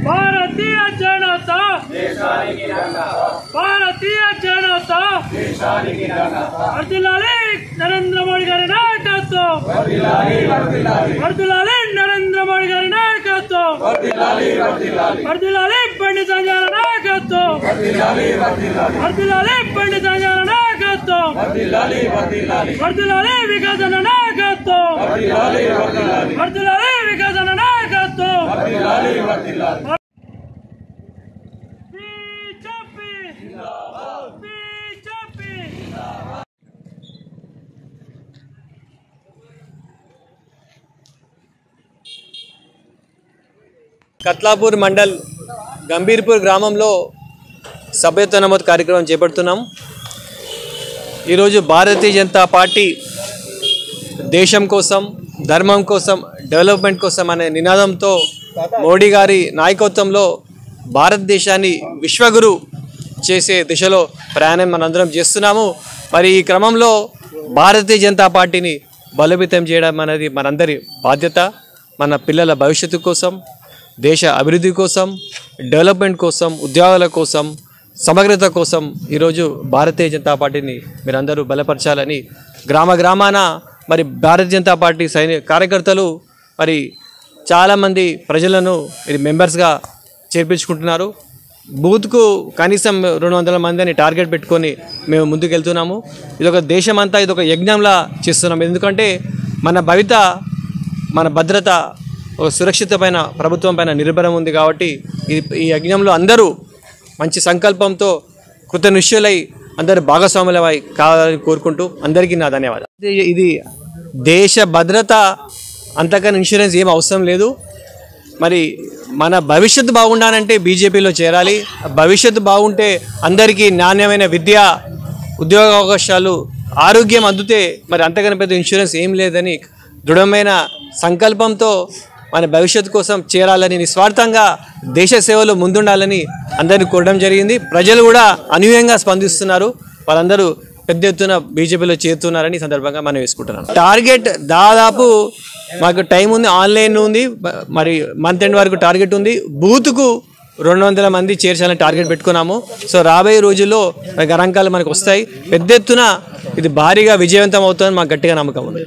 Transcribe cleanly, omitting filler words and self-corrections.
భారతీయ జనతా వర్ధిల్లాలి నరేంద్ర మోడీ గారి నాయకత్వం, వర్ధిల్లాలి నరేంద్ర మోడీ గారి నాయకత్వం, వర్ధిల్లాలి పండిత సంజయ్ నాయకత్వం, వర్ధిల్లాలి పండిత సంజయ్ నాయకత్వం, వర్ధిల్లాలి వికసన నాయకత్వం, వర్ధిల్లాలి వికసన నాయకత్వం. కత్లాపూర్ మండల్ గంభీర్పూర్ గ్రామంలో సభ్యత్వ నమోదు కార్యక్రమం చేపడుతున్నాం. ఈరోజు భారతీయ జనతా పార్టీ దేశం కోసం, ధర్మం కోసం, డెవలప్మెంట్ కోసం అనే నినాదంతో మోడీ గారి నాయకత్వంలో భారతదేశాన్ని విశ్వగురు చేసే దిశలో ప్రయాణం మనందరం చేస్తున్నాము. మరి ఈ క్రమంలో భారతీయ జనతా పార్టీని బలోపేతం చేయడం అనేది మనందరి బాధ్యత. మన పిల్లల భవిష్యత్తు కోసం, దేశ అభివృద్ధి కోసం, డెవలప్మెంట్ కోసం, ఉద్యోగాల కోసం, సమగ్రత కోసం ఈరోజు భారతీయ జనతా పార్టీని మీరందరూ బలపరచాలని గ్రామ గ్రామాన మరి భారతీయ జనతా పార్టీ కార్యకర్తలు మరి చాలామంది ప్రజలను మెంబర్స్గా చేర్పించుకుంటున్నారు. బూత్కు కనీసం 200 మందిని టార్గెట్ పెట్టుకొని మేము ముందుకెళ్తున్నాము. ఇదొక దేశమంతా ఇదొక యజ్ఞంలా చేస్తున్నాం. ఎందుకంటే మన భవిత, మన భద్రత ఒక సురక్షితమైన ప్రభుత్వం పైన నిర్భరం ఉంది. కాబట్టి ఈ యజ్ఞంలో అందరూ మంచి సంకల్పంతో కృతనిశ్చయులై అందరూ భాగస్వాములమై కావాలని కోరుకుంటూ అందరికీ నా ధన్యవాదాలు. ఇది దేశ భద్రత, అంతకన్నా ఇన్సూరెన్స్ ఏం అవసరం లేదు. మరి మన భవిష్యత్తు బాగుండాలంటే బీజేపీలో చేరాలి. భవిష్యత్తు బాగుంటే అందరికీ నాణ్యమైన విద్య, ఉద్యోగ అవకాశాలు, ఆరోగ్యం అందుతే మరి అంతకన్నా పెద్ద ఇన్సూరెన్స్ ఏం లేదని దృఢమైన సంకల్పంతో మన భవిష్యత్తు కోసం చేరాలని, నిస్వార్థంగా దేశ సేవలో ముందుండాలని అందరినీ కోరడం జరిగింది. ప్రజలు కూడా అనూహ్యంగా స్పందిస్తున్నారు. వాళ్ళందరూ పెద్ద ఎత్తున బీజేపీలో చేరుతున్నారని ఈ సందర్భంగా మనం వేసుకుంటున్నాం. టార్గెట్ దాదాపు మాకు టైం ఉంది, ఆన్లైన్ ఉంది, మరి మంత్ ఎండ్ వరకు టార్గెట్ ఉంది. బూత్కు 200 మంది చేర్చాలని టార్గెట్ పెట్టుకున్నాము. సో రాబోయే రోజుల్లో గణాంకాలు మనకు వస్తాయి. పెద్ద ఎత్తున ఇది భారీగా విజయవంతం అవుతుందని మాకు గట్టిగా నమ్మకం ఉంది.